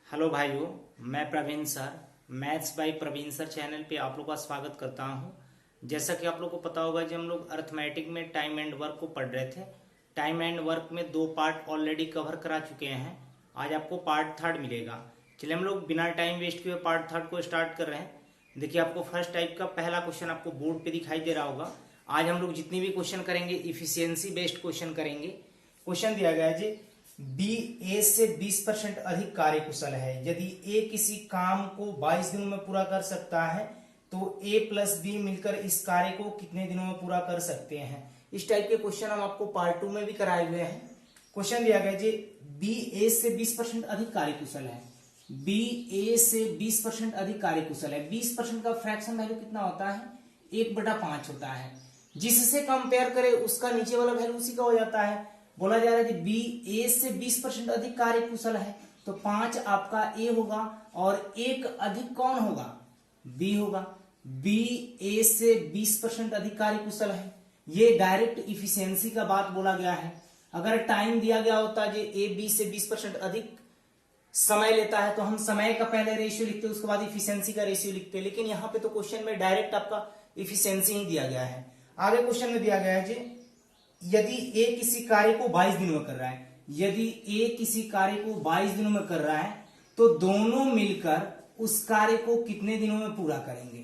Hello भाइयों, मैं Praveen sir maths by Praveen sir channel पे आप लोग का स्वागत करता हूं। जैसा कि आप लोग को पता होगा, जब हम लोग अर्थमेटिक में टाइम एंड वर्क को पढ़ रहे थे, टाइम एंड वर्क में 2 पार्ट ऑलरेडी कवर करा चुके हैं। आज आपको पार्ट 3 मिलेगा। चलिए हम लोग बिना टाइम वेस्ट किए पार्ट 3 को स्टार्ट कर रहे हैं। देखिए, आपको फर्स्ट टाइप का पहला क्वेश्चन आपको बोर्ड पे दिखाई दे रहा होगा। आज हम लोग जितनी भी क्वेश्चन करेंगे इफिशियंसी बेस्ड क्वेश्चन करेंगे। क्वेश्चन दिया गया है जी, बी ए से 20% अधिक कार्यकुशल है। यदि ए किसी काम को 22 दिनों में पूरा कर सकता है तो ए प्लस बी मिलकर इस कार्य को कितने दिनों में पूरा कर सकते हैं। इस टाइप के क्वेश्चन हम आपको पार्ट 2 में भी कराए हुए हैं। क्वेश्चन दिया गया जी, बी ए से 20% अधिक कार्यकुशल है। बी ए से 20% अधिक कार्यकुशल है। 20% का फ्रैक्शन वैल्यू कितना होता है? 1/5 होता है। जिससे कंपेयर करे उसका नीचे वाला वैल्यू उसी का हो जाता है। बोला जा रहा है कि बी ए से 20% अधिक कार्यकुशल है, तो 5 आपका ए होगा और एक अधिक कौन होगा? बी होगा। बी ए से 20% अधिक कार्यकुशल है। ये डायरेक्ट इफिशियंसी का बात बोला गया है। अगर टाइम दिया गया होता है ए बी से 20% अधिक समय लेता है तो हम समय का पहले रेशियो लिखते, उसके बाद इफिशियंसी का रेशियो लिखते, लेकिन यहाँ पे तो क्वेश्चन में डायरेक्ट आपका इफिशियंसी ही दिया गया है। आगे क्वेश्चन में दिया गया है जी, यदि ए किसी कार्य को 22 दिनों में कर रहा है, यदि ए किसी कार्य को 22 दिनों में कर रहा है तो दोनों मिलकर उस कार्य को कितने दिनों में पूरा करेंगे?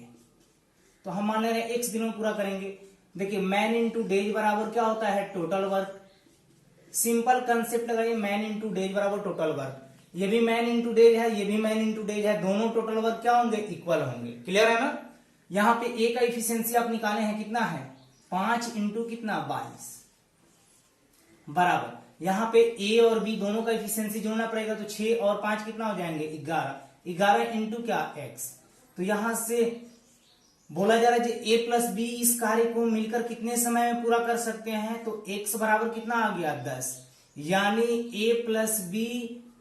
तो हम मान रहे हैं x दिनों में पूरा करेंगे। देखिए, मैन इंटू डेज बराबर क्या होता है? Total work. सिंपल कंसेप्ट लगाइए, मैन इंटू डेज बराबर टोटल वर्क। ये भी मैन इंटू डेज है, ये भी मैन इंटू डेज है, दोनों टोटल वर्क क्या होंगे? इक्वल होंगे। क्लियर है ना? यहाँ पे ए का इफिशियंसी आप निकाले हैं, कितना है? 5 इंटू कितना? 22 बराबर। यहां पे ए और बी दोनों का इफिशियंसी जोड़ना पड़ेगा, तो 6 और 5 कितना हो जाएंगे? 11। 11 इंटू क्या? x। तो यहां से बोला जा रहा है ए प्लस बी इस कार्य को मिलकर कितने समय में पूरा कर सकते हैं? तो x बराबर कितना आ गया? 10। यानी ए प्लस बी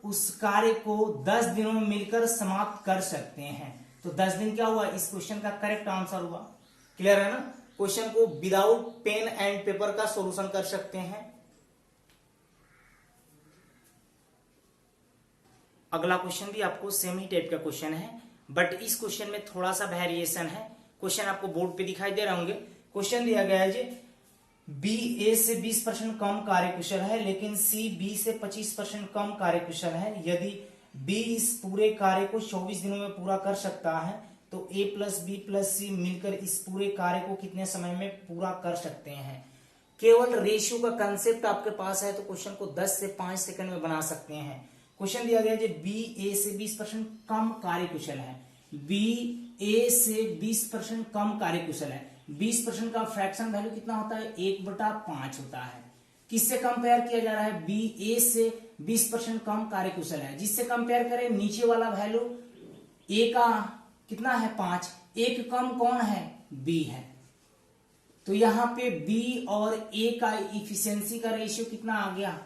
उस कार्य को 10 दिनों में मिलकर समाप्त कर सकते हैं। तो 10 दिन क्या हुआ? इस क्वेश्चन का करेक्ट आंसर हुआ। क्लियर है ना? क्वेश्चन को विदाउट पेन एंड पेपर का सॉल्यूशन कर सकते हैं। अगला क्वेश्चन भी आपको सेम ही टाइप का क्वेश्चन है, बट इस क्वेश्चन में थोड़ा सा वेरिएशन है। क्वेश्चन आपको बोर्ड पे दिखाई दे रहे होंगे। क्वेश्चन दिया गया है जी, बी ए से 20% कम कार्यकुशल है, लेकिन सी बी से 25% कम कार्यकुशल है। यदि बी इस पूरे कार्य को 24 दिनों में पूरा कर सकता है तो ए प्लस बी प्लस सी मिलकर इस पूरे कार्य को कितने समय में पूरा कर सकते हैं। केवल रेशियो का कंसेप्ट आपके पास है तो क्वेश्चन को 10 से 5 सेकंड में बना सकते हैं। क्वेश्चन दिया गया है बी ए से 20% कम कार्यकुशल है। बी ए से 20% कम कार्यकुशल है। 20% का फ्रैक्शन वैल्यू कितना होता है? 1/5 होता है। किससे कंपेयर किया जा रहा है? बी ए से 20% कम कार्यकुशल है। जिससे कंपेयर करें नीचे वाला वैल्यू ए का कितना है? 5। एक कम कौन है? बी है। तो यहां पे बी और ए का इफिशियंसी का रेशियो कितना आ गया?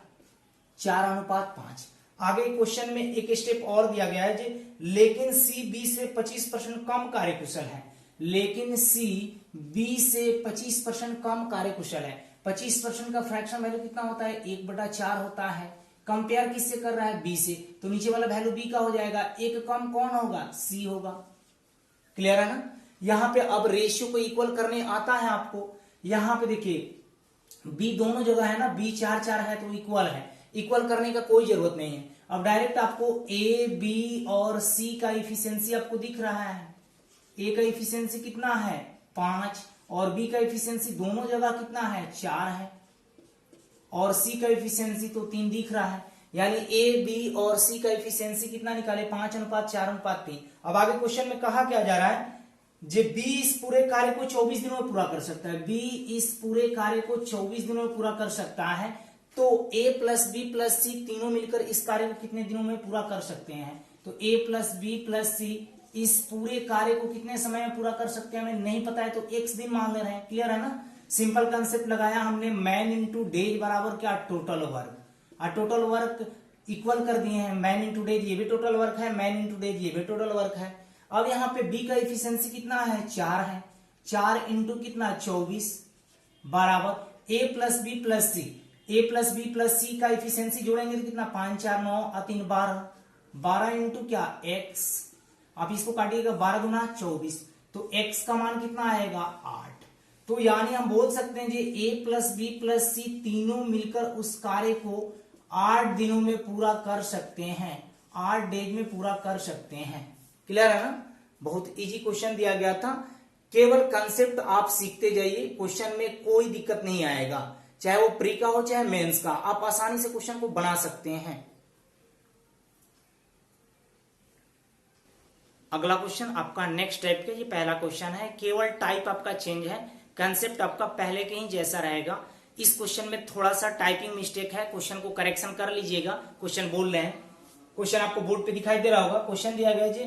4:5। आगे क्वेश्चन में एक स्टेप और दिया गया है जी, लेकिन सी बी से 25% कम कार्यकुशल है। लेकिन सी बी से 25% कम कार्यकुशल है। 25% का फ्रैक्शन वैल्यू कितना होता है? 1/4 होता है। कंपेयर किससे कर रहा है? बी से, तो नीचे वाला वैल्यू बी का हो जाएगा। एक कम कौन होगा? सी होगा। क्लियर है ना? यहां पे अब रेशियो को इक्वल करने आता है आपको। यहां पे देखिए, बी दोनों जगह है ना, बी 4 है तो इक्वल है। इक्वल करने का कोई जरूरत नहीं है। अब डायरेक्ट आपको ए बी और सी का इफिशियंसी आपको दिख रहा है। ए का इफिशियंसी कितना है? 5 और बी का इफिशियंसी दोनों जगह कितना है? 4 है। और सी का इफिशियंसी तो 3 दिख रहा है। यानी ए बी और सी का इफिशियंसी कितना निकाले? 5:4:3। अब आगे क्वेश्चन में कहा क्या जा रहा है? जे बी इस पूरे कार्य को 24 दिनों में पूरा कर सकता है। बी इस पूरे कार्य को 24 दिनों में पूरा कर सकता है, तो ए प्लस बी प्लस सी तीनों मिलकर इस कार्य को कितने दिनों में पूरा कर सकते हैं? तो ए प्लस बी प्लस सी इस पूरे कार्य को कितने समय में पूरा कर सकते हैं हमें नहीं पता है, तो x दिन मान ले रहे हैं। क्लियर है ना? सिंपल कंसेप्ट लगाया हमने, मैन इंटू डेज बराबर क्या? Total work. Total work equal कर दिए हैं। मैन इंटू डेज ये भी टोटल वर्क है, मैन इंटू डेज ये भी टोटल वर्क है। अब यहाँ पे बी का इफिशियंसी कितना है? 4 है। 4 इंटू कितना? 24 बराबर ए प्लस बी प्लस सी। ए प्लस बी प्लस सी का इफिशियंसी जोड़ेंगे तो कितना? 5 4 9 3 12 12 इंटू क्या x, आप इसको काटिएगा 12 दूना 24, तो x का मान कितना आएगा 8। तो यानी हम बोल सकते हैं जी a प्लस बी प्लस सी तीनों मिलकर उस कार्य को 8 दिनों में पूरा कर सकते हैं, 8 डेज में पूरा कर सकते हैं। क्लियर है ना, बहुत इजी क्वेश्चन दिया गया था, केवल कंसेप्ट आप सीखते जाइए, क्वेश्चन में कोई दिक्कत नहीं आएगा, चाहे वो प्री का हो चाहे मेंस का, आप आसानी से क्वेश्चन को बना सकते हैं। अगला क्वेश्चन आपका नेक्स्ट टाइप का, ये पहला क्वेश्चन है, केवल टाइप आपका चेंज है, कंसेप्ट आपका पहले के ही जैसा रहेगा। इस क्वेश्चन में थोड़ा सा टाइपिंग मिस्टेक है, क्वेश्चन को करेक्शन कर लीजिएगा। क्वेश्चन बोल रहे हैं, क्वेश्चन आपको बोर्ड पे दिखाई दे रहा होगा। क्वेश्चन दिया गया जी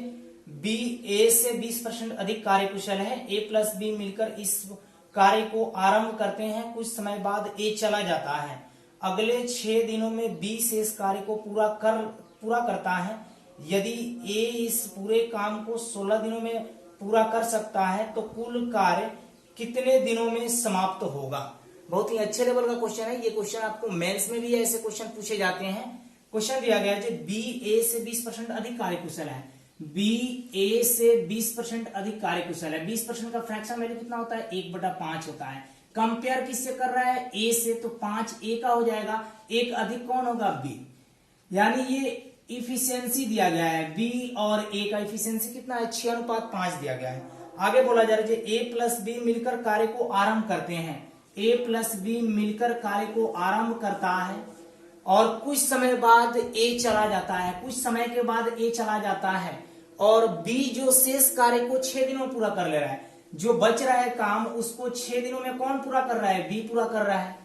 बी ए से 20% अधिक कार्यकुशल है, ए प्लस बी मिलकर इस कार्य को आरंभ करते हैं, कुछ समय बाद ए चला जाता है, अगले 6 दिनों में बी से इस कार्य को पूरा करता है, यदि ए इस पूरे काम को 16 दिनों में पूरा कर सकता है तो कुल कार्य कितने दिनों में समाप्त होगा। बहुत ही अच्छे लेवल का क्वेश्चन है ये। क्वेश्चन आपको मेंस में भी ऐसे क्वेश्चन पूछे जाते हैं। क्वेश्चन दिया गया है बी ए से 20% अधिक कार्यकुशल है, बी ए से 20% अधिक कार्यकुशल है, 20% का फ्रैक्शन वैल्यू कितना होता है 1/5 होता है। कंपेयर किससे कर रहा है ए से, तो 5 ए का हो जाएगा, एक अधिक कौन होगा बी, यानी ये इफिशियंसी दिया गया है, बी और ए का इफिशियंसी कितना है 6:5 दिया गया है। आगे बोला जा रहा है ए प्लस बी मिलकर कार्य को आरंभ करते हैं, ए प्लस बी मिलकर कार्य को आरंभ करता है और कुछ समय बाद ए चला जाता है, कुछ समय के बाद ए चला जाता है और बी जो शेष कार्य को 6 दिनों में पूरा कर ले रहा है, जो बच रहा है काम उसको 6 दिनों में कौन पूरा कर रहा है, बी पूरा कर रहा है।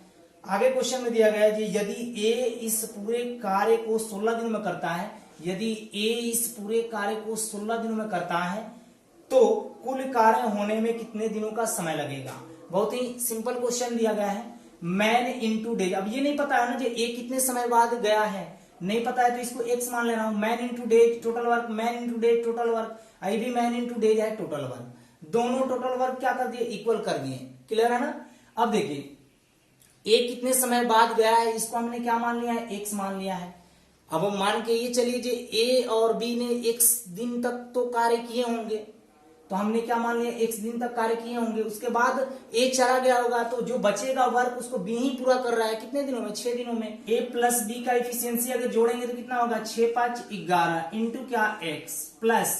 आगे क्वेश्चन में दिया गया है जी यदि ए इस पूरे कार्य को 16 दिनों में करता है, यदि ए इस पूरे कार्य को 16 दिनों में करता है तो कुल कार्य होने में कितने दिनों का समय लगेगा। बहुत ही सिंपल क्वेश्चन दिया गया है, मैन इंटू डेज। अब ये नहीं पता है ना जो ए कितने समय बाद गया है, नहीं पता है तो इसको एक्स मान लेना हूं, man into days total work, man into days total work, आई भी मैन इंटू डेज है टोटल वर्क, दोनों टोटल वर्क क्या कर दिए इक्वल कर दिए। क्लियर है ना। अब देखिए ए कितने समय बाद गया है, इसको हमने क्या मान लिया है एक्स मान लिया है। अब हम मान के ये चलिए जो ए और बी ने एक्स दिन तक तो कार्य किए होंगे, तो हमने क्या मान लिया एक्स दिन तक कार्य किए होंगे, उसके बाद ए चला गया होगा तो जो बचेगा वर्क उसको बी ही पूरा कर रहा है, कितने दिनों में 6 दिनों में। ए प्लस बी का इफिशियंसी अगर जोड़ेंगे तो कितना होगा 6 5 11 इंटू क्या एक्स प्लस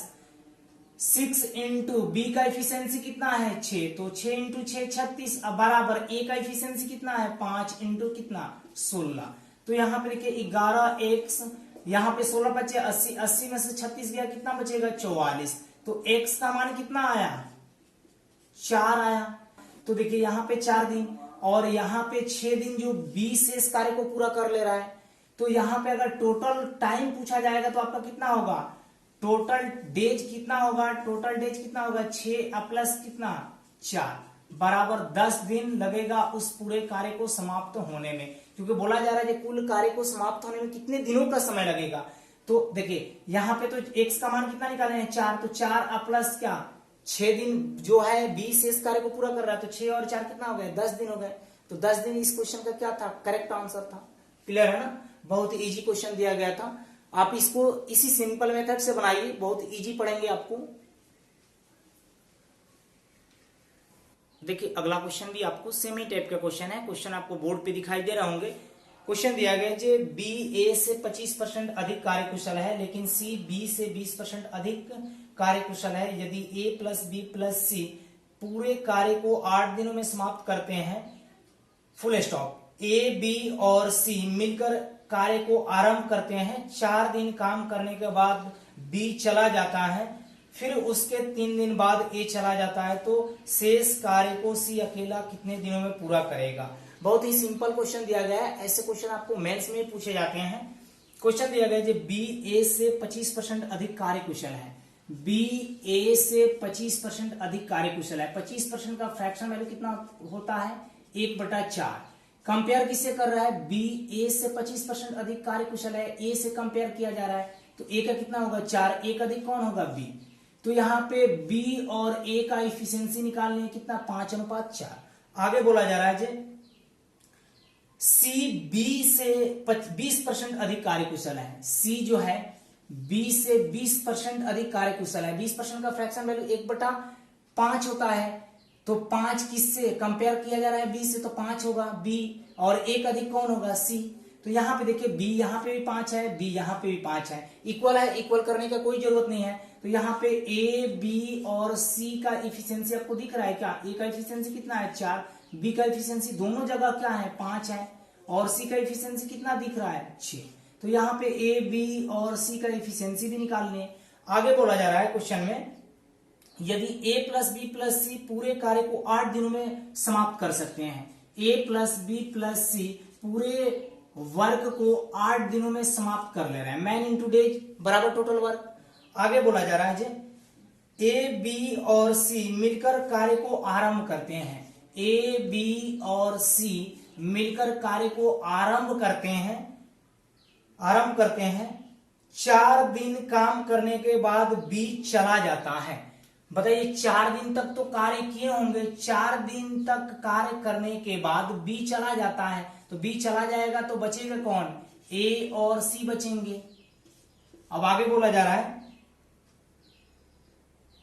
6 इंटू बी का इफिशियंसी कितना है 6, तो 6 इंटू 6 36, अब बराबर ए का इफिशियंसी कितना है 5 इंटू कितना 16, तो यहाँ पे देखिए 11 एक्स, यहाँ पे 16 बचे 80, 80 में से 36 गया कितना बचेगा 44, तो x का मान कितना आया 4 आया। तो देखिए यहाँ पे 4 दिन और यहाँ पे 6 दिन जो b से इस कार्य को पूरा कर ले रहा है, तो यहाँ पे अगर टोटल टाइम पूछा जाएगा तो आपका कितना होगा, टोटल डेज कितना होगा, टोटल डेज कितना होगा 6 प्लस कितना 4 बराबर 10 दिन लगेगा उस पूरे कार्य को समाप्त होने में, क्योंकि बोला जा रहा है कि कुल कार्य को समाप्त होने में कितने दिनों का समय लगेगा। तो देखिए यहाँ पे तो x का मान कितना निकाले हैं 4, तो 4 प्लस क्या 6 दिन जो है बी से इस कार्य को पूरा कर रहा है, तो 6 और 4 कितना हो गया 10 दिन हो गए, तो 10 दिन इस क्वेश्चन का क्या था करेक्ट आंसर था। क्लियर है ना, बहुत ही इजी क्वेश्चन दिया गया था, आप इसको इसी सिंपल मेथड से बनाइए, बहुत इजी पढ़ेंगे आपको। देखिए अगला क्वेश्चन भी आपको सेमी टाइप का क्वेश्चन है, क्वेश्चन आपको बोर्ड पे दिखाई दे रहे होंगे। क्वेश्चन दिया गया है बी ए से 25% अधिक कार्यकुशल है लेकिन सी बी से 20% अधिक कार्यकुशल है, यदि ए प्लस बी प्लस सी पूरे कार्य को 8 दिनों में समाप्त करते हैं, फुल स्टॉप, ए बी और सी मिलकर कार्य को आरंभ करते हैं, 4 दिन काम करने के बाद बी चला जाता है, फिर उसके 3 दिन बाद ए चला जाता है, तो शेष कार्य को सी अकेला कितने दिनों में पूरा करेगा। बहुत ही सिंपल क्वेश्चन दिया गया है, ऐसे क्वेश्चन आपको मेंस में पूछे जाते हैं। क्वेश्चन दिया गया है बी ए से 25% अधिक कार्यकुशल है, बी ए से 25% अधिक कार्यकुशल है, 25% का फ्रैक्शन वैल्यू कितना होता है 1/4। कंपेयर किससे कर रहा है, बी ए से 25% अधिक कार्यकुशल है, ए से कंपेयर किया जा रहा है, तो ए का कितना होगा 4, एक अधिक कौन होगा बी, तो यहाँ पे बी और ए का इफिशियंसी निकालनी है कितना 5:4। आगे बोला जा रहा है सी बी से 20% अधिक कार्यकुशल है, सी जो है बी से 20% अधिक कार्यकुशल है। 20% का फ्रैक्शन वैल्यू 1/5 होता है, तो 5 किससे कंपेयर किया जा रहा है, बी से, तो 5 होगा बी, और एक अधिक कौन होगा, सी। तो यहाँ पे देखिए बी यहाँ पे भी 5 है, बी यहाँ पे भी 5 है, इक्वल है, इक्वल करने का कोई जरूरत नहीं है। तो यहाँ पे ए बी और सी का इफिशियंसी आपको दिख रहा है क्या, ए का इफिशियंसी कितना है 4, बी का इफिशियंसी दोनों जगह क्या है 5 है, और सी का इफिशियंसी कितना दिख रहा है 6। तो यहाँ पे ए बी और सी का इफिशियंसी भी निकालनी है। आगे बोला जा रहा है क्वेश्चन में, यदि a प्लस बी प्लस सी पूरे कार्य को 8 दिनों में समाप्त कर सकते हैं, a प्लस बी प्लस सी पूरे वर्क को 8 दिनों में समाप्त कर ले रहे हैं, मैन इंटू डेज बराबर टोटल वर्क। आगे बोला जा रहा है जी, ए बी और सी मिलकर कार्य को आरंभ करते हैं, ए बी और सी मिलकर कार्य को आरंभ करते हैं 4 दिन काम करने के बाद बी चला जाता है। बताइए 4 दिन तक तो कार्य किए होंगे, 4 दिन तक कार्य करने के बाद बी चला जाता है, तो बी चला जाएगा तो बचेगा कौन, ए और सी बचेंगे। अब आगे बोला जा रहा है,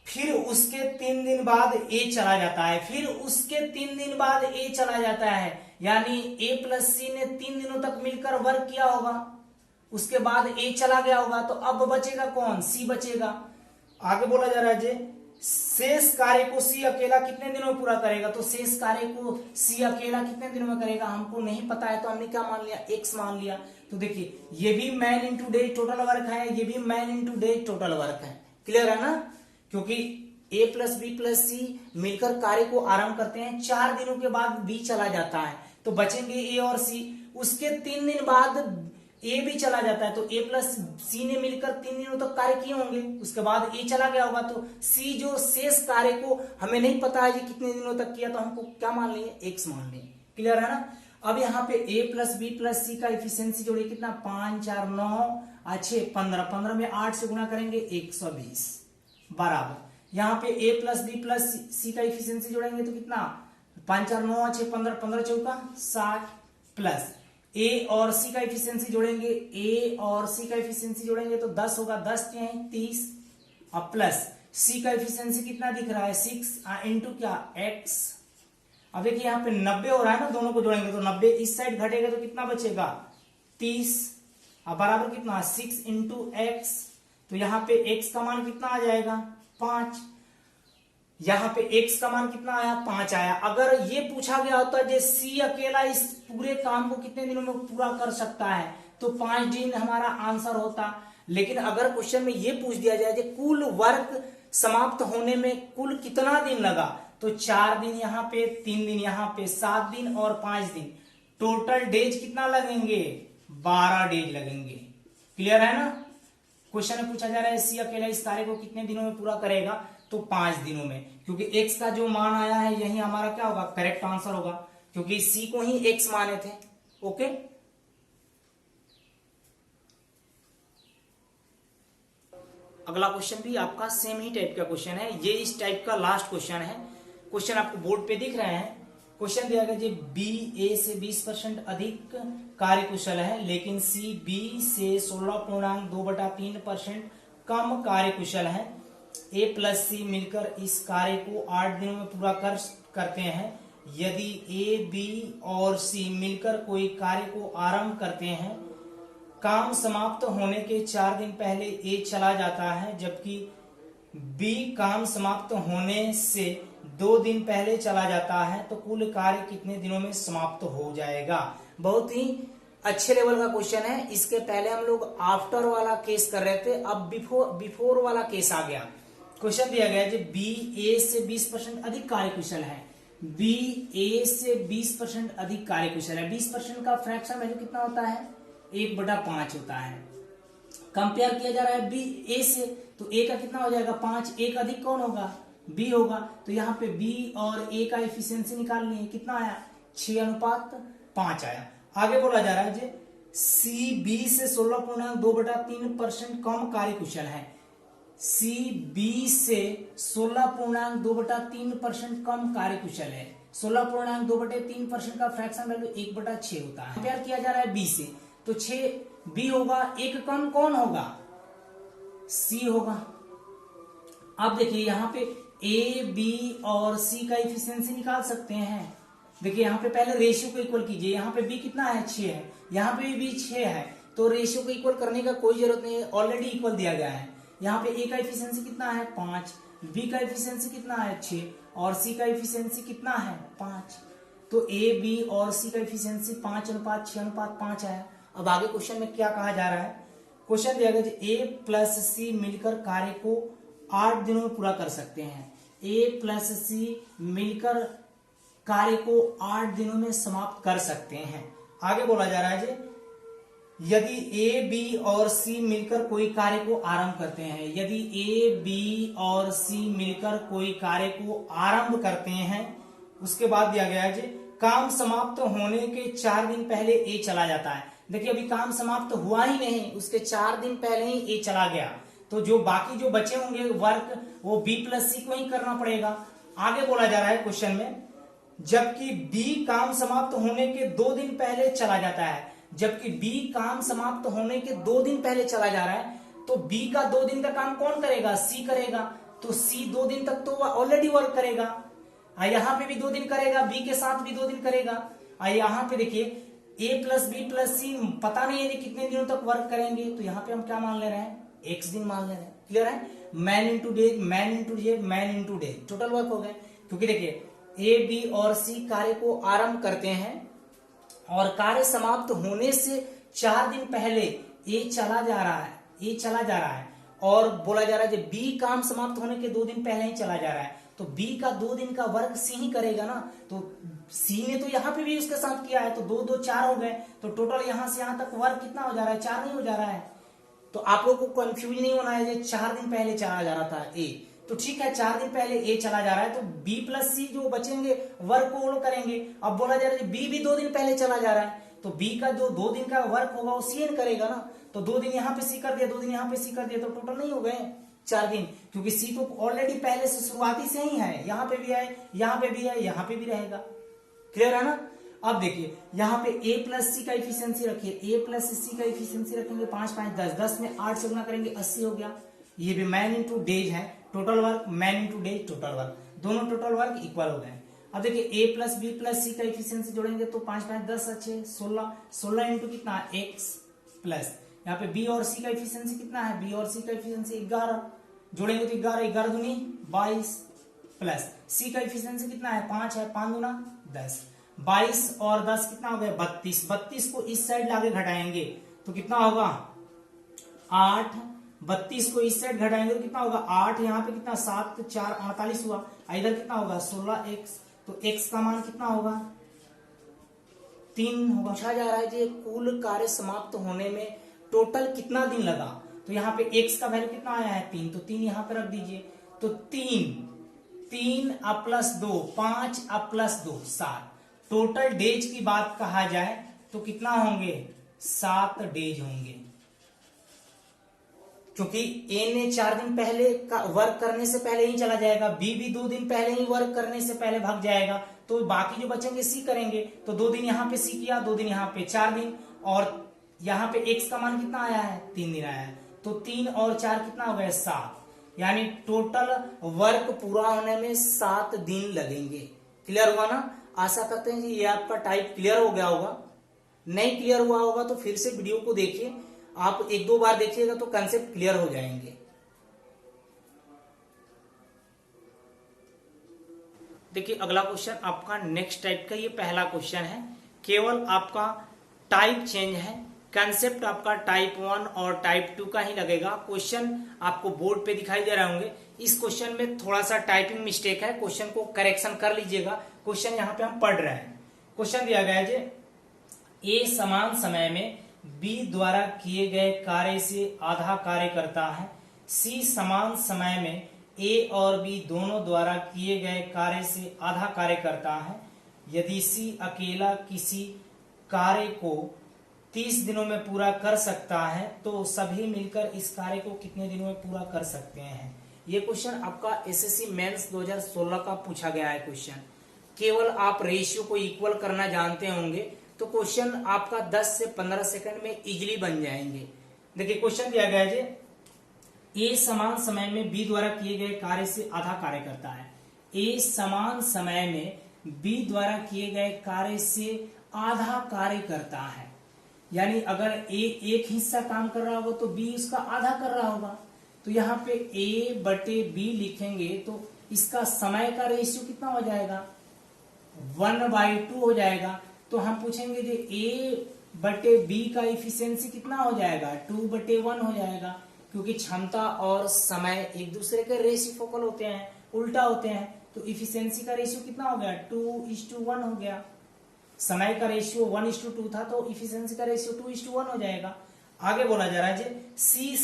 फिर उसके 3 दिन बाद ए चला जाता है, फिर उसके 3 दिन बाद ए चला जाता है, यानी ए प्लस सी ने 3 दिनों तक मिलकर वर्क किया होगा, उसके बाद ए चला गया होगा, तो अब बचेगा कौन, सी बचेगा। आगे बोला जा रहा है जी, शेष कार्य को सी अकेला कितने दिनों में पूरा करेगा, तो शेष कार्य को सी अकेला कितने दिनों में करेगा हमको नहीं पता है, तो हमने क्या मान लिया, एक्स मान लिया। तो देखिए ये भी man into days total work है, ये भी man into days total work है, क्लियर है ना, क्योंकि ए प्लस बी प्लस सी मिलकर कार्य को आरंभ करते हैं, 4 दिनों के बाद बी चला जाता है, तो बचेंगे ए और सी। उसके 3 दिन बाद ए भी चला जाता है, तो ए प्लस सी ने मिलकर 3 दिनों तक कार्य किए होंगे, उसके बाद ए चला गया होगा, तो सी जो शेष कार्य को हमें नहीं पता है कि कितने दिनों तक किया, तो हमको क्या मान लिए, एक्स मान लिए, क्लियर है ना। अब यहाँ पे ए प्लस बी प्लस सी का इफिशियंसी जोड़िए कितना, 5 4 9 6 15, 15 में 8 से गुणा करेंगे 120 बराबर, यहाँ पे ए प्लस बी प्लस सी का इफिशियंसी जोड़ेंगे तो कितना, 5 4 9 6 15, 15 चौका 60 प्लस ए और सी का इफिशियंसी जोड़ेंगे, ए और सी का इफिशियंसी जोड़ेंगे तो 10 होगा, 10 के हैं 30, अब प्लस सी का इफिशियंसी कितना दिख रहा है 6 इंटू क्या एक्स। अब देखिए यहाँ पे 90 हो रहा है ना, दोनों को जोड़ेंगे तो 90 इस साइड घटेगा तो कितना बचेगा 30, अब बराबर कितना 6 इंटू एक्स, तो यहाँ पे एक्स का मान कितना आ जाएगा 5, यहाँ पे x का मान कितना आया 5 आया। अगर ये पूछा गया होता जे सी अकेला इस पूरे काम को कितने दिनों में पूरा कर सकता है, तो 5 दिन हमारा आंसर होता। लेकिन अगर क्वेश्चन में ये पूछ दिया जाए कुल वर्क समाप्त होने में कुल कितना दिन लगा, तो 4 दिन यहाँ पे, 3 दिन यहाँ पे, 7 दिन और 5 दिन, टोटल डेज कितना लगेंगे 12 डेज लगेंगे, क्लियर है ना। क्वेश्चन में पूछा जा रहा है सी अकेला इस कार्य को कितने दिनों में पूरा करेगा, तो 5 दिनों में, क्योंकि x का जो मान आया है यही हमारा क्या होगा करेक्ट आंसर होगा, क्योंकि c को ही x माने थे। ओके, अगला क्वेश्चन भी आपका सेम ही टाइप का क्वेश्चन है, ये इस टाइप का लास्ट क्वेश्चन है। क्वेश्चन आपको बोर्ड पे दिख रहे हैं। क्वेश्चन दिया गया जी बी ए से 20% अधिक कार्यकुशल है, लेकिन सी बी से 16.2/3% कम कार्यकुशल है। ए प्लस सी मिलकर इस कार्य को 8 दिनों में पूरा करते हैं। यदि ए बी और सी मिलकर कोई कार्य को आरंभ करते हैं, काम समाप्त होने के 4 दिन पहले ए चला जाता है, जबकि बी काम समाप्त होने से 2 दिन पहले चला जाता है, तो कुल कार्य कितने दिनों में समाप्त हो जाएगा। बहुत ही अच्छे लेवल का क्वेश्चन है। इसके पहले हम लोग आफ्टर वाला केस कर रहे थे, अब बिफोर वाला केस आ गया। क्वेश्चन दिया गया है बी ए से 20% अधिक कार्यकुशल है, बी ए से 20% अधिक कार्यकुशल है। 20% का फ्रैक्शन वैल्यू कितना होता है 1/5 होता है। कंपेयर किया जा रहा है बी ए से, तो ए का कितना हो जाएगा 5, एक अधिक कौन होगा बी होगा, तो यहाँ पे बी और ए का एफिशिएंसी निकालनी है, कितना आया 6:5 आया। आगे बोला जा रहा है सी बी से 16.2/3% कम कार्यकुशल है, सी बी से 16.2/3% कम कार्यकुशल है। 16.2/3% का फ्रैक्शन वैल्यू 1/6 होता है। कंपेयर किया जा रहा है बी से, तो 6 बी होगा, एक कम कौन होगा सी होगा। अब देखिए यहाँ पे ए बी और सी का इफिशियंसी निकाल सकते हैं। देखिए यहाँ पे पहले रेशियो को इक्वल कीजिए, यहाँ पे बी कितना है 6 है, यहाँ पे भी 6 है, तो रेशियो को इक्वल करने का कोई जरूरत नहीं है, ऑलरेडी इक्वल दिया गया है। यहाँ पे ए का इफिशियंसी कितना है 5, बी का इफिशियंसी कितना है 6 और सी का इफिशियंसी कितना है 5। तो ए बी और सी का इफिशियंसी 5:6:5 है। अब आगे क्वेश्चन में क्या कहा जा रहा है, क्वेश्चन दिया गया ए प्लस सी मिलकर कार्य को 8 दिनों में पूरा कर सकते हैं। ए प्लस सी मिलकर कार्य को 8 दिनों में समाप्त कर सकते हैं। आगे बोला जा रहा है जी, यदि ए बी और सी मिलकर कोई कार्य को आरंभ करते हैं, यदि ए बी और सी मिलकर कोई कार्य को आरंभ करते हैं, उसके बाद दिया गया है जी काम समाप्त होने के 4 दिन पहले ए चला जाता है। देखिए अभी काम समाप्त हुआ ही नहीं, उसके 4 दिन पहले ही ए चला गया, तो जो बाकी जो बचे होंगे वर्क वो बी प्लस सी को ही करना पड़ेगा। आगे बोला जा रहा है क्वेश्चन में, जबकि बी काम समाप्त होने के 2 दिन पहले चला जाता है, जबकि बी काम समाप्त होने के 2 दिन पहले चला जा रहा है, तो बी का 2 दिन का काम कौन करेगा, सी करेगा, तो सी 2 दिन तक तो ऑलरेडी वर्क करेगा, यहाँ पे भी 2 दिन करेगा, बी के साथ भी 2 दिन करेगा। यहाँ पे देखिए ए प्लस बी प्लस सी पता नहीं है कितने दिनों तक वर्क करेंगे, तो यहाँ पे हम क्या मान ले रहे हैं, एक्स दिन मान ले रहे हैं। क्लियर है, man into day, man into day, man into day, total work हो गए। क्योंकि देखिए ए बी और सी कार्य को आरंभ करते हैं और कार्य समाप्त होने से 4 दिन पहले ए चला जा रहा है, ए चला जा रहा है, और बोला जा रहा है बी काम समाप्त होने के 2 दिन पहले ही चला जा रहा है, तो बी का 2 दिन का वर्क सी ही करेगा ना, तो सी ने तो यहाँ पे भी उसके साथ किया है, तो 2 2 4 हो गए, तो टोटल यहां से यहां तक वर्क कितना हो जा रहा है, 4 नहीं हो जा रहा है। तो आप लोग को कंफ्यूज नहीं होना है, 4 दिन पहले चला जा रहा था ए, तो ठीक है 4 दिन पहले ए चला जा रहा है, तो बी प्लस सी जो बचेंगे वर्क को वो करेंगे। अब बोला जा रहा है बी भी 2 दिन पहले चला जा रहा है, तो बी का जो 2 दिन का वर्क होगा वो सी करेगा ना, तो 2 दिन यहाँ पे सी कर दिया, 2 दिन यहाँ पे सी कर दिया, तो टोटल नहीं हो गए 4 दिन, क्योंकि सी तो ऑलरेडी पहले से शुरुआती से ही है, यहाँ पे भी है, यहाँ पे भी है, यहाँ पे भी रहेगा। क्लियर है ना। अब देखिए यहाँ पे ए प्लस सी का इफिशियंसी रखिए, ए प्लस सी का इफिशियंसी रखेंगे 5 5 10, 10 में 8 से गुना करेंगे 80 हो गया। ये भी मैन इंटू डेज है, total work, man into days total work, दोनों टोटल वर्क इक्वल हो गए। अब देखिए ए प्लस बी प्लस सी का इफिशियंसी जोड़ेंगे तो 5 5 10 अच्छे 16, 16 इंटू कितना एक्स प्लस, यहाँ पे बी और सी का इफिशियंसी कितना है, बी और सी का इफिशियंसी 11, जोड़ेंगे तो 11, 11 दूनी 22 प्लस सी का इफिशियंसी कितना है 5 है, 5 दूना 10, 22 और 10 कितना हो गया 32, 32 को इस साइड लाके घटाएंगे तो कितना होगा 8, 32 को इस साइड घटाएंगे तो कितना होगा 8, यहाँ पे कितना 7 4 48 हुआ, इधर कितना होगा 16 एक्स, तो एक्स का मान कितना होगा 3 होगा। पूछा जा रहा है कि कुल कार्य समाप्त होने में टोटल कितना दिन लगा, तो यहाँ पे एक्स का वैल्यू कितना आया है 3, तो 3 यहाँ पे रख दीजिए, तो 3 प्लस 2 5 प्लस 2 7, टोटल डेज की बात कहा जाए तो कितना होंगे 7 डेज होंगे, क्योंकि ए ने 4 दिन पहले का वर्क करने से पहले ही चला जाएगा, बी भी 2 दिन पहले ही वर्क करने से पहले भाग जाएगा, तो बाकी जो बचेंगे सी करेंगे, तो 2 दिन यहाँ पे सी किया, 2 दिन यहाँ पे 4 दिन, और यहाँ पे एक्स का मान कितना आया है 3 दिन आया है, तो 3 और 4 कितना हो गया 7, यानी टोटल वर्क पूरा होने में 7 दिन लगेंगे। क्लियर हुआ ना। आशा करते हैं कि ये आपका टाइप क्लियर हो गया होगा, नहीं क्लियर हुआ होगा तो फिर से वीडियो को देखिए, आप 1-2 बार देखिएगा तो कंसेप्ट क्लियर हो जाएंगे। देखिए अगला क्वेश्चन आपका नेक्स्ट टाइप का, ये पहला क्वेश्चन है, केवल आपका टाइप चेंज है, कंसेप्ट आपका टाइप 1 और टाइप 2 का ही लगेगा। क्वेश्चन आपको बोर्ड पे दिखाई दे रहे होंगे, इस क्वेश्चन में थोड़ा सा टाइपिंग मिस्टेक है, क्वेश्चन को करेक्शन कर लीजिएगा। क्वेश्चन यहाँ पे हम पढ़ रहे हैं, क्वेश्चन दिया गया है ए समान समय में बी द्वारा किए गए कार्य से आधा कार्य करता है, सी समान समय में ए और बी दोनों द्वारा किए गए कार्य से आधा कार्य करता है। यदि सी अकेला किसी कार्य को 30 दिनों में पूरा कर सकता है तो सभी मिलकर इस कार्य को कितने दिनों में पूरा कर सकते हैं। ये क्वेश्चन आपका एसएससी मेंस 2016 का पूछा गया है क्वेश्चन। केवल आप रेशियो को इक्वल करना जानते होंगे तो क्वेश्चन आपका 10 से 15 सेकंड में इजीली बन जाएंगे। देखिए क्वेश्चन दिया गया है ए समान समय में बी द्वारा किए गए कार्य से आधा कार्य करता है। ए समान समय में बी द्वारा किए गए कार्य से आधा कार्य करता है। यानी अगर ए एक हिस्सा काम कर रहा होगा तो बी उसका आधा कर रहा होगा। तो यहाँ पे ए बटे बी लिखेंगे तो इसका समय का रेशियो कितना हो जाएगा, 1/2 हो जाएगा। तो हम पूछेंगे जो ए बटे बी का इफिशियंसी कितना हो जाएगा, 2/1 हो जाएगा, क्योंकि क्षमता और समय एक दूसरे के रेसिप्रोकल होते हैं, उल्टा होते हैं। तो इफिशियंसी का रेशियो कितना हो गया, 2:1 हो गया। समय का रेशियो 1:2 था तो इफिशियंसी का रेशियो 2:1 हो जाएगा। आगे बोला जा रहा है जी सी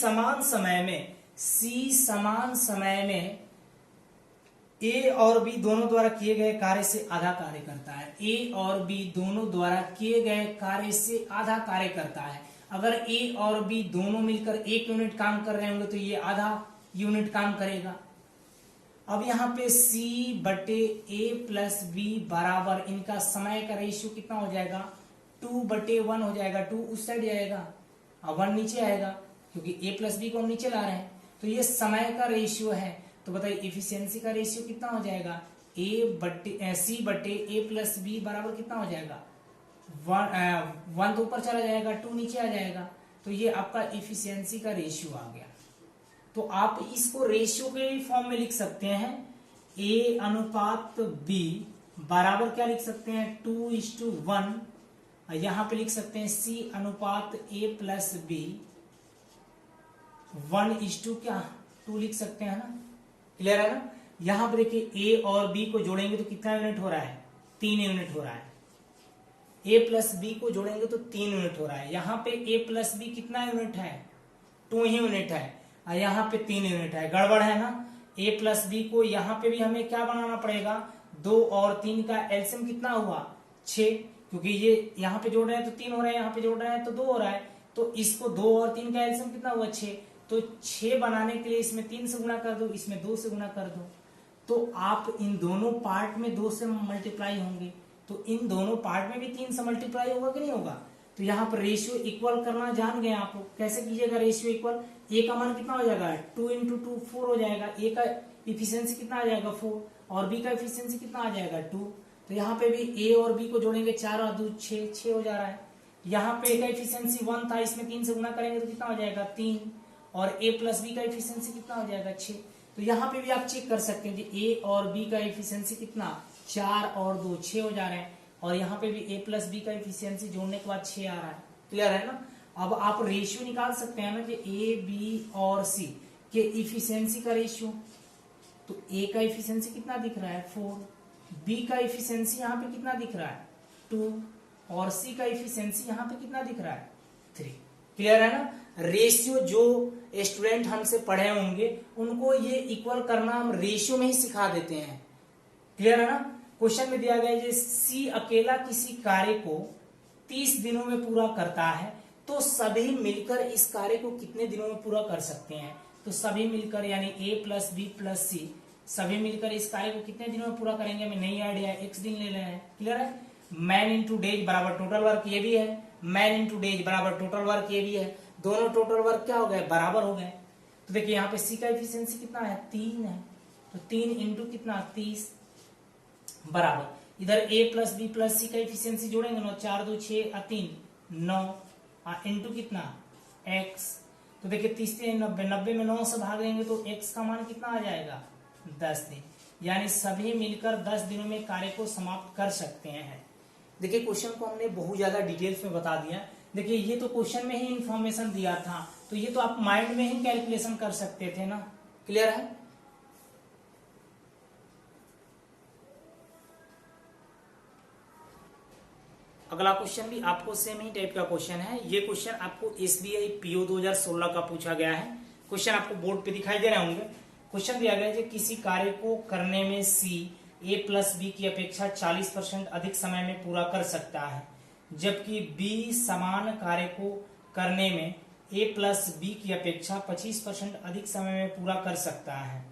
समान समय में ए और बी दोनों द्वारा किए गए कार्य से आधा कार्य करता है। ए और बी दोनों द्वारा किए गए कार्य से आधा कार्य करता है। अगर ए और बी दोनों मिलकर 1 यूनिट काम कर रहे होंगे तो ये आधा यूनिट काम करेगा। अब यहाँ पे C बटे A प्लस बी बराबर इनका समय का रेशियो कितना हो जाएगा, 2/1 हो जाएगा। 2 उस साइड जाएगा और 1 नीचे आएगा, क्योंकि A प्लस बी को हम नीचे ला रहे हैं। तो ये समय का रेशियो है। तो बताइए इफिशियंसी का रेशियो कितना हो जाएगा, C बटे A प्लस बी बराबर कितना हो जाएगा, 1 तो ऊपर चला जाएगा, 2 नीचे आ जाएगा। तो ये आपका इफिशियंसी का रेशियो आ गया। तो आप इसको रेशियो के फॉर्म में लिख सकते हैं, A अनुपात B बराबर क्या लिख सकते हैं, 2:1। यहां पे लिख सकते हैं C अनुपात A प्लस बी 1:2 लिख सकते हैं ना, क्लियर है ना। यहां पर देखिए A और B को जोड़ेंगे तो कितना यूनिट हो रहा है, 3 यूनिट हो रहा है। A प्लस बी को जोड़ेंगे तो 3 यूनिट हो रहा है। यहाँ पे A प्लस बी कितना यूनिट है, 2 ही यूनिट है, और यहाँ पे 3 यूनिट है। गड़बड़ है ना। A प्लस बी को यहाँ पे भी हमें क्या बनाना पड़ेगा, 2 और 3 का एलसीएम कितना हुआ, 6, क्योंकि ये यहाँ पे जोड़ रहे हैं तो 3 हो रहा है, यहाँ पे जोड़ रहे हैं तो 2 हो रहा है। तो इसको 2 और 3 का एलसीएम कितना हुआ, 6। तो 6 बनाने के लिए इसमें 3 से गुणा कर दो, इसमें 2 से गुणा कर दो। तो आप इन दोनों पार्ट में 2 से मल्टीप्लाई होंगे, तो इन दोनों पार्ट में भी 3 से मल्टीप्लाई होगा कि नहीं होगा। तो यहाँ पर रेशियो इक्वल करना जान गए आप लोग, कैसे कीजिएगा रेशियो इक्वल। ए का मान कितना हो जाएगा, 2 × 2 4 हो जाएगा। ए का इफिशियंसी कितना आ जाएगा, 4, और बी का इफिशियंसी कितना आ जाएगा, 2। तो यहाँ पे भी ए और बी को जोड़ेंगे, 4 और 2 6 हो जा रहा है। यहाँ पे ए का इफिशियंसी 1 था, इसमें 3 से गुणा करेंगे तो कितना हो जाएगा, 3, और ए प्लस बी का इफिशियंसी कितना हो जाएगा, 6। तो यहाँ पे भी आप चेक कर सकते हैं ए और बी का इफिशियंसी कितना, 4 और 2 6 हो जा रहे हैं, और यहाँ पे भी A प्लस बी का इफिशियंसी जोड़ने के बाद 6 आ रहा है, क्लियर है ना। अब आप रेशियो निकाल सकते हैं ना कि A, B और C के इफिशियंसी का रेशियो। तो A का इफिशियंसी कितना दिख रहा है, 4, B का इफिशियंसी यहाँ पे कितना दिख रहा है, 2, और C का इफिशियंसी यहाँ पे कितना दिख रहा है, 3, क्लियर है ना। रेशियो जो स्टूडेंट हमसे पढ़े होंगे उनको ये इक्वल करना हम रेशियो में ही सिखा देते हैं, क्लियर है ना। क्वेश्चन में दिया गया है सी अकेला किसी कार्य को 30 दिनों में पूरा करता है, तो सभी मिलकर इस कार्य को कितने दिनों में पूरा कर सकते हैं। तो सभी मिलकर यानी A प्लस बी प्लस सी सभी मिलकर इस कार्य को कितने दिनों में पूरा करेंगे, हमें नई आइडिया है, x दिन ले रहे हैं, क्लियर है। मैन इंटू डेज बराबर टोटल वर्क, ये भी है, मैन इंटू डेज बराबर टोटल वर्क, ये भी है। दोनों टोटल वर्क क्या हो गए, बराबर हो गए। तो देखिए यहाँ पे सी का एफिशिएंसी कितना है, 3 है, तो 3 इंटू कितना, 30 बराबर इधर A प्लस बी प्लस सी का एफिशिएंसी जोड़ेंगे 9 4 2 6 और 3 9 इंटू कितना x। तो देखिए 30 3 90, 90 में 9 से भाग देंगे तो x का मान कितना आ जाएगा, 10 दिन। यानी सभी मिलकर 10 दिनों में कार्य को समाप्त कर सकते हैं। देखिए क्वेश्चन को हमने बहुत ज्यादा डिटेल्स में बता दिया। देखिए ये तो क्वेश्चन में ही इंफॉर्मेशन दिया था, तो ये तो आप माइंड में ही कैलकुलेशन कर सकते थे ना, क्लियर है। अगला क्वेश्चन भी आपको सेम ही टाइप का क्वेश्चन है। ये क्वेश्चन आपको SBI PO 2016 का पूछा गया है। क्वेश्चन आपको बोर्ड पे दिखाई दे रहे होंगे। क्वेश्चन दिया गया है कि किसी कार्य को करने में C A प्लस बी की अपेक्षा 40% अधिक समय में पूरा कर सकता है, जबकि B समान कार्य को करने में A प्लस बी की अपेक्षा 25% अधिक समय में पूरा कर सकता है।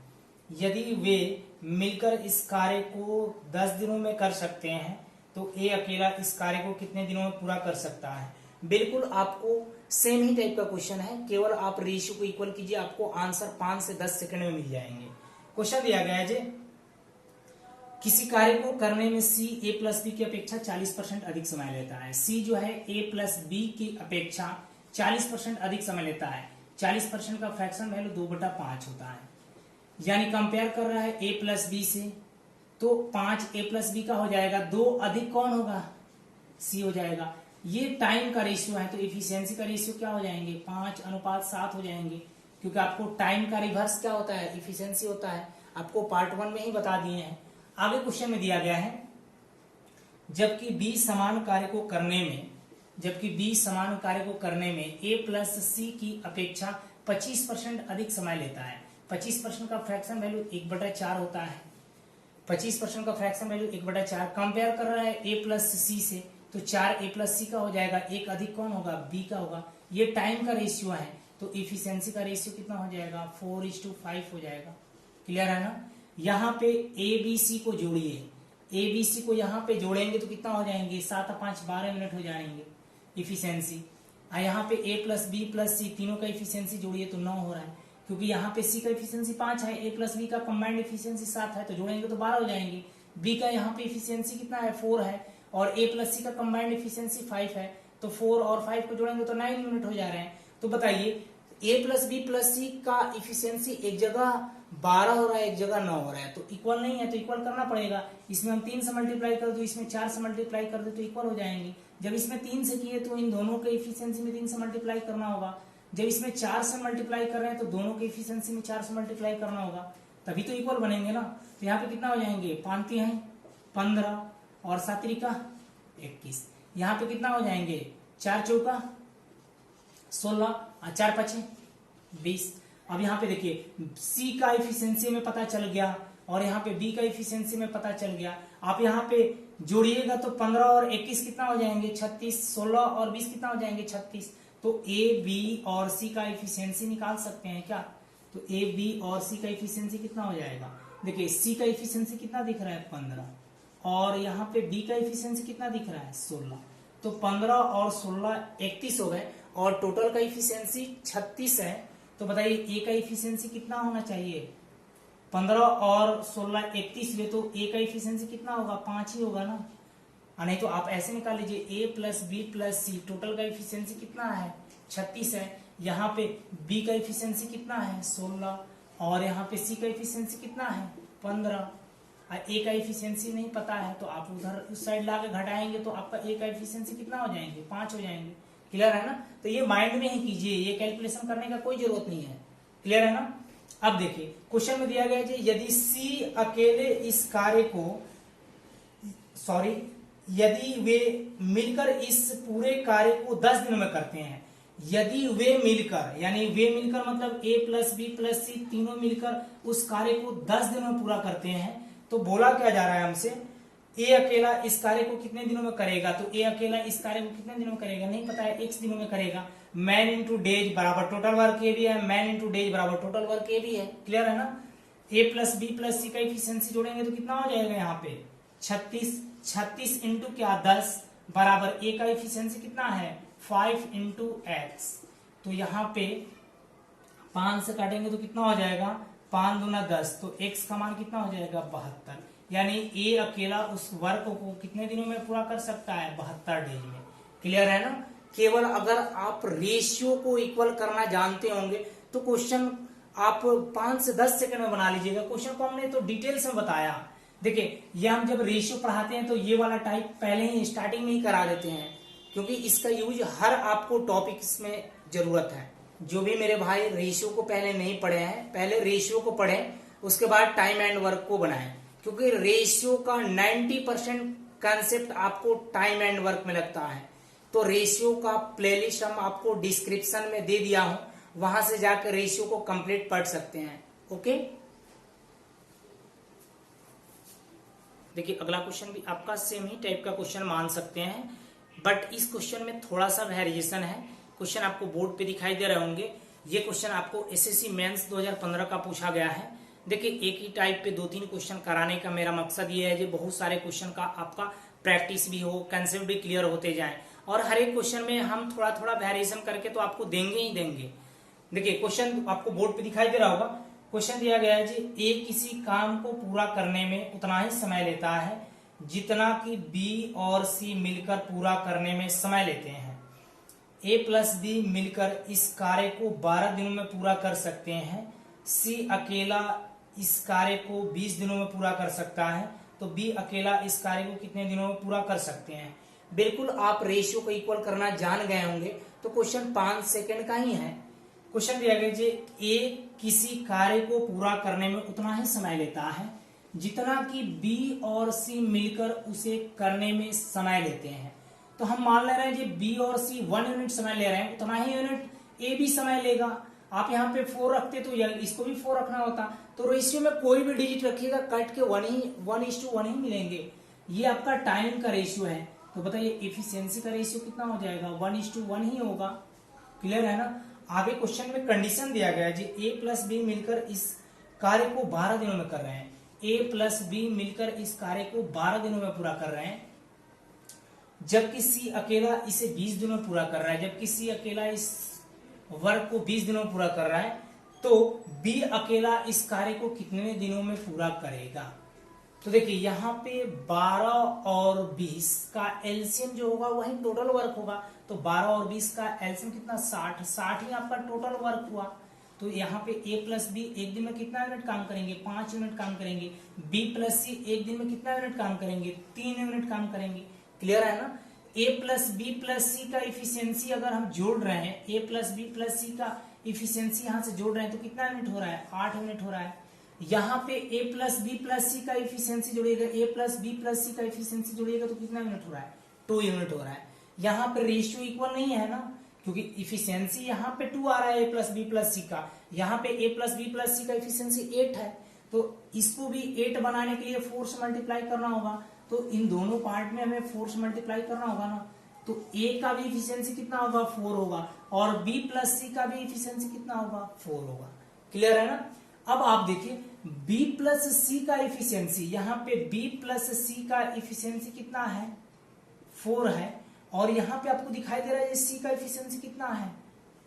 यदि वे मिलकर इस कार्य को 10 दिनों में कर सकते हैं, तो A अकेला इस कार्य को कितने दिनों में पूरा कर सकता है। बिल्कुल आपको सेम ही टाइप का क्वेश्चन है, केवल आप रेशियो को इक्वल कीजिए, आपको आंसर 5 से 10 सेकंड में मिल जाएंगे। क्वेश्चन दिया गया है जी, किसी कार्य को करने में सी ए प्लस बी की अपेक्षा 40% अधिक समय लेता है। सी जो है ए प्लस बी की अपेक्षा 40% अधिक समय लेता है। 40% का फ्रैक्शन वैल्यू 2/5 होता है, यानी कंपेयर कर रहा है ए प्लस बी से, तो 5 ए प्लस बी का हो जाएगा, 2 अधिक कौन होगा, सी हो जाएगा। ये टाइम का रेशियो है, तो इफिशियंसी का रेशियो क्या हो जाएंगे, 5:7 हो जाएंगे, क्योंकि आपको टाइम का रिवर्स क्या होता है, इफिशियंसी होता है। आपको पार्ट 1 में ही बता दिए हैं। आगे क्वेश्चन में दिया गया है, जबकि बी समान कार्य को करने में ए प्लस सी की अपेक्षा 25% अधिक समय लेता है। 25% का फ्रैक्शन वैल्यू 1/4 होता है। 25% का फ्रैक्शन वैल्यू 1/4 कंपेयर कर रहा है ए प्लस सी से, तो 4 ए प्लस सी का हो जाएगा, एक अधिक कौन होगा, बी का होगा। ये टाइम का रेशियो है, तो इफिशियंसी का रेशियो कितना हो जाएगा, 4:5 हो जाएगा। क्लियर है ना। यहाँ पे ए बी सी को जोड़िए, ए बी सी को यहाँ पे जोड़ेंगे तो कितना हो जाएंगे, 7 और 5 12 मिनट हो जाएंगे इफिशियंसी। यहाँ पे ए प्लस बी प्लस सी तीनों का इफिशियंसी जोड़िए तो 9 हो रहा है, क्योंकि यहाँ पे सी का इफिशियंसी 5 है, ए प्लस बी का कंबाइंड इफिशियंसी 7 है, तो जोड़ेंगे तो 12 हो जाएंगे। बी का यहाँ पे इफिशियंसी कितना है, 4 है, और ए प्लस सी का कंबाइंड इफिशियंसी 5 है, तो 4 और 5 को जोड़ेंगे तो 9 मिनट हो जा रहे हैं। तो बताइए ए प्लस बी प्लस सी का इफिशियंसी एक जगह 12 हो रहा है, एक जगह 9 हो रहा है, तो इक्वल नहीं है, तो इक्वल करना पड़ेगा। इसमें हम 3 से मल्टीप्लाई कर दो, इसमें 4 से मल्टीप्लाई कर दो, तो इक्वल हो जाएंगे। जब इसमें 3 से किए तो इन दोनों के इफिशियंसी में 3 से मल्टीप्लाई करना होगा। जब इसमें 4 से मल्टीप्लाई कर रहे हैं तो दोनों के इफिशियंसी में 4 से मल्टीप्लाई करना होगा, तभी तो इक्वल बनेंगे ना। तो यहाँ पे कितना हो जाएंगे, 5 हैं 15 और 7 का 21। यहाँ पे कितना हो जाएंगे, 4 चौका 16 और 4 5 20। अब यहाँ पे देखिए सी का इफिशियंसी में पता चल गया और यहाँ पे बी का इफिशियंसी में पता चल गया। आप यहाँ पे जोड़िएगा तो 15 और 21 कितना हो जाएंगे, 36। 16 और 20 कितना हो जाएंगे, 36। तो ए बी और सी का इफिशियंसी निकाल सकते हैं क्या। तो ए बी और सी का इफिशियंसी कितना हो जाएगा, देखिए सी का इफिशियंसी कितना दिख रहा है, 15, और यहाँ पे बी का इफिशियंसी कितना दिख रहा है, 16। तो 15 और 16 31 हो गए, और टोटल का इफिशियंसी 36 है। तो बताइए ए का इफिशियंसी कितना होना चाहिए, 15 और 16 31 हुए, तो ए का इफिशियंसी कितना होगा, 5 ही होगा ना। नहीं तो आप ऐसे निकाल लीजिए, ए प्लस बी प्लस सी टोटल का इफिशियंसी कितना है, 36 है। यहाँ पे बी का इफिशियंसी कितना है, 16, और यहाँ पे सी का इफिशियंसी कितना है, 15। ए का इफिशियंसी नहीं पता है तो आप उधर उस साइड लाके घटाएंगे तो आपका ए का इफिशियंसी कितना हो जाएंगे, 5 हो जाएंगे। क्लियर है ना। तो ये माइंड में ही कीजिए, ये कैलकुलेशन करने का कोई जरूरत नहीं है। क्लियर है ना। अब देखिए क्वेश्चन में दिया गया है, यदि सी अकेले इस कार्य को यदि वे मिलकर इस पूरे कार्य को 10 दिनों में करते हैं, यदि वे मिलकर, यानी वे मिलकर मतलब ए प्लस बी प्लस सी तीनों मिलकर उस कार्य को 10 दिनों में पूरा करते हैं, तो बोला क्या जा रहा है हमसे, ए अकेला इस कार्य को कितने दिनों में करेगा। तो ए अकेला इस कार्य को कितने दिनों में करेगा नहीं पता है, x दिनों में करेगा। मैन इंटू डेज बराबर टोटल वर्क ए भी है, मैन इंटू डेज बराबर टोटल वर्क ए भी है। क्लियर है ना। ए प्लस बी प्लस सी का इफिशियंसी जोड़ेंगे तो कितना हो जाएगा, यहाँ पे 36। 36 इंटू क्या 10 बराबर ए का इफिशियंसी कितना है, 5 इंटू एक्स। तो यहाँ पे 5 से काटेंगे तो कितना हो जाएगा, 5 दूना 10, तो x का मान कितना हो जाएगा, 72। यानी ए अकेला उस वर्क को कितने दिनों में पूरा कर सकता है, 72 डेज में। क्लियर है ना। केवल अगर आप रेशियो को इक्वल करना जानते होंगे तो क्वेश्चन आप 5 से 10 सेकंड में बना लीजिएगा। क्वेश्चन को हमने तो डिटेल्स में बताया। देखिए ये हम जब रेशियो पढ़ाते हैं तो ये वाला टाइप पहले ही स्टार्टिंग में ही करा देते हैं, क्योंकि इसका यूज हर आपको टॉपिक्स में जरूरत है। जो भी मेरे भाई रेशियो को पहले नहीं पढ़े हैं, पहले रेशियो को पढ़ें, उसके बाद टाइम एंड वर्क को बनाएं, क्योंकि रेशियो का 90% कंसेप्ट आपको टाइम एंड वर्क में लगता है। तो रेशियो का प्लेलिस्ट हम आपको डिस्क्रिप्शन में दे दिया हूं, वहां से जाकर रेशियो को कंप्लीट पढ़ सकते हैं। ओके, देखिए अगला क्वेश्चन भी आपका सेम ही टाइप का क्वेश्चन मान सकते हैं, बट इस क्वेश्चन में थोड़ा सा वेरिएशन है। क्वेश्चन आपको बोर्ड पे दिखाई दे रहे होंगे। ये क्वेश्चन आपको एसएससी मेंस 2015 का पूछा गया है। देखिए एक ही टाइप पे 2-3 क्वेश्चन कराने का मेरा मकसद ये है कि बहुत सारे क्वेश्चन का आपका प्रैक्टिस भी हो, कंसेप्ट भी क्लियर होते जाएं। और हर एक क्वेश्चन में हम थोड़ा थोड़ा वेरिएशन करके तो आपको देंगे ही देंगे। देखिए क्वेश्चन आपको बोर्ड पे दिखाई दे रहा होगा। क्वेश्चन दिया गया है जी, ए किसी काम को पूरा करने में उतना ही समय लेता है जितना कि बी और सी मिलकर पूरा करने में समय लेते हैं। ए प्लस बी मिलकर इस कार्य को 12 दिनों में पूरा कर सकते हैं। सी अकेला इस कार्य को 20 दिनों में पूरा कर सकता है, तो बी अकेला इस कार्य को कितने दिनों में पूरा कर सकते हैं। बिल्कुल आप रेशियो को इक्वल करना जान गए होंगे, तो क्वेश्चन 5 सेकंड का ही है। क्वेश्चन दिया गया जी, ए किसी कार्य को पूरा करने में उतना ही समय लेता है जितना कि बी और सी मिलकर उसे करने में समय लेते हैं। तो हम मान ले रहे हैं जी बी और सी 1 यूनिट समय ले रहे हैं, उतना ही यूनिट ए भी समय लेगा। आप यहाँ पे 4 रखते तो इसको भी 4 रखना होता, तो रेशियो में कोई भी डिजिट रखिएगा कट के 1:1 ही मिलेंगे। ये आपका टाइम का रेशियो है, तो बताइए एफिशिएंसी का रेशियो कितना हो जाएगा, 1:1 ही होगा। क्लियर है ना। आगे क्वेश्चन में कंडीशन दिया गया है जी, ए प्लस बी मिलकर इस कार्य को 12 दिनों में कर रहे हैं। ए प्लस बी मिलकर इस कार्य को 12 दिनों में पूरा कर रहे हैं, जबकि सी अकेला इसे 20 दिनों में पूरा कर रहा है। जबकि सी अकेला इस वर्क को 20 दिनों में पूरा कर रहा है, तो बी अकेला इस कार्य को कितने दिनों में पूरा करेगा। तो देखिए यहाँ पे 12 और 20 का एलसीएम जो होगा वही टोटल वर्क होगा, तो 12 और 20 का एलसीएम कितना, 60 ही आपका टोटल वर्क हुआ। तो यहाँ पे ए प्लस बी एक दिन में कितना यूनिट काम करेंगे, 5 यूनिट काम करेंगे। बी प्लस सी एक दिन में कितना यूनिट काम करेंगे, 3 यूनिट काम करेंगे। क्लियर है ना। ए प्लस बी प्लस सी का इफिशियंसी अगर हम जोड़ रहे हैं, ए प्लस बी प्लस सी का इफिशियंसी यहाँ से जोड़ रहे हैं तो कितना यूनिट हो रहा है, 8 यूनिट हो रहा है। यहाँ पे ए प्लस बी प्लस सी का इफिशियंसी जोड़िएगा, ए प्लस बी प्लस सी का इफिशियंसी जोड़िएगा तो कितना यूनिट हो रहा है, 2 यूनिट हो रहा है। यहाँ पे रेशियो इक्वल नहीं है ना, क्योंकि इफिशियंसी यहाँ पे 2 आ रहा है ए प्लस बी प्लस सी का, यहाँ पे ए प्लस बी प्लस सी का इफिशियंसी 8 है, तो इसको भी 8 बनाने के लिए 4 से मल्टीप्लाई करना होगा। तो इन दोनों पार्ट में हमें 4 से मल्टीप्लाई करना होगा ना, तो ए का भी इफिशियंसी कितना होगा, 4 होगा, और बी प्लस सी का भी इफिशियंसी कितना होगा, 4 होगा। क्लियर है ना। अब आप देखिए B प्लस सी का इफिशियंसी, यहाँ पे B प्लस सी का इफिशियंसी कितना है, 4 है, और यहाँ पे आपको दिखाई दे रहा है C का इफिशियंसी कितना है,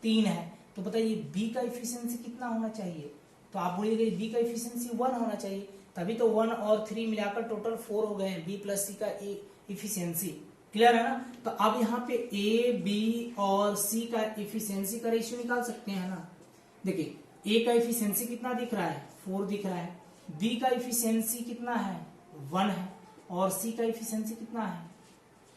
3 है। तो बताइए B का इफिशियंसी कितना होना चाहिए, तो आप बोलिएगा B का इफिशियंसी 1 होना चाहिए, तभी तो 1 और 3 मिलाकर टोटल 4 हो गए हैं B प्लस सी का इफिशियंसी। क्लियर है ना। तो अब यहाँ पे A, B और C का इफिशियंसी का रेशियो निकाल सकते हैं ना। देखिए ए का इफिशियंसी कितना दिख रहा है, 4 दिख रहा है, बी का इफिशियंसी कितना है, 1 है, और सी का इफिशियंसी कितना है,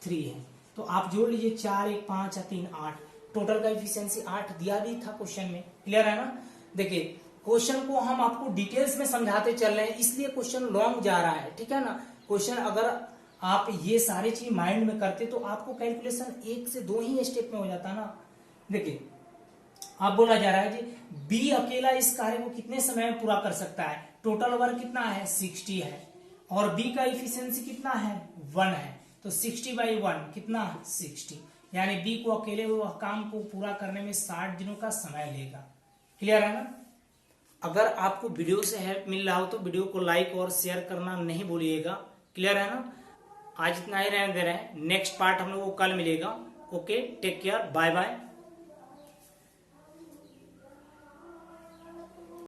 3 है। तो आप जोड़ लीजिए 4 1 5 3 8, टोटल का इफिशियंसी 8 दिया भी था क्वेश्चन में। क्लियर है ना। देखिए क्वेश्चन को हम आपको डिटेल्स में समझाते चल रहे हैं, इसलिए क्वेश्चन लॉन्ग जा रहा है, ठीक है ना। क्वेश्चन अगर आप ये सारी चीज माइंड में करते तो आपको कैलकुलेशन 1 से 2 ही स्टेप में हो जाता ना। देखिए आप बोला जा रहा है जी बी अकेला इस कार्य को कितने समय में पूरा कर सकता है, टोटल वर्क कितना है, 60 है, और बी का इफिशियंसी कितना है, 1 है, तो 60/1 कितना, 60, यानी बी को अकेले वो काम को पूरा करने में 60 दिनों का समय लेगा। क्लियर है ना। अगर आपको वीडियो से हेल्प मिल रहा हो तो वीडियो को लाइक और शेयर करना नहीं भूलिएगा। क्लियर है ना। आज इतना ही रहने दे रहे हैं, नेक्स्ट पार्ट हम लोग को कल मिलेगा। Okay, take care, bye bye.